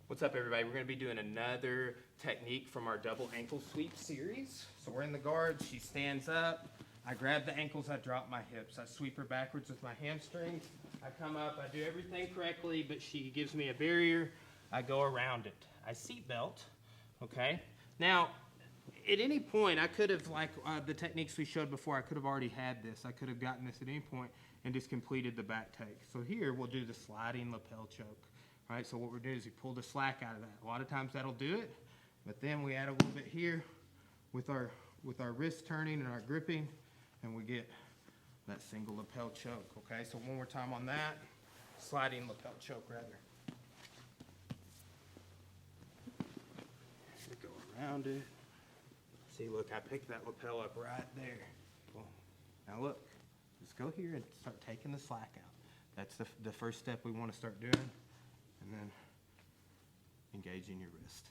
What's up, everybody? We're going to be doing another technique from our double ankle sweep series. So we're in the guard, she stands up, I grab the ankles, I drop my hips, I sweep her backwards with my hamstrings, I come up, I do everything correctly, but she gives me a barrier, I go around it. I seat belt, okay? Now, at any point, I could have, like the techniques we showed before, I could have already had this. I could have gotten this at any point and just completed the back take. So here, we'll do the sliding lapel choke. All right, so what we're doing is we pull the slack out of that. A lot of times that'll do it, but then we add a little bit here with our wrist turning and our gripping, and we get that single lapel choke, okay? So one more time on that, sliding lapel choke rather. We go around it. See, look, I picked that lapel up right there. Boom. Now look, just go here and start taking the slack out. That's the first step we want to start doing. And then engaging your wrist.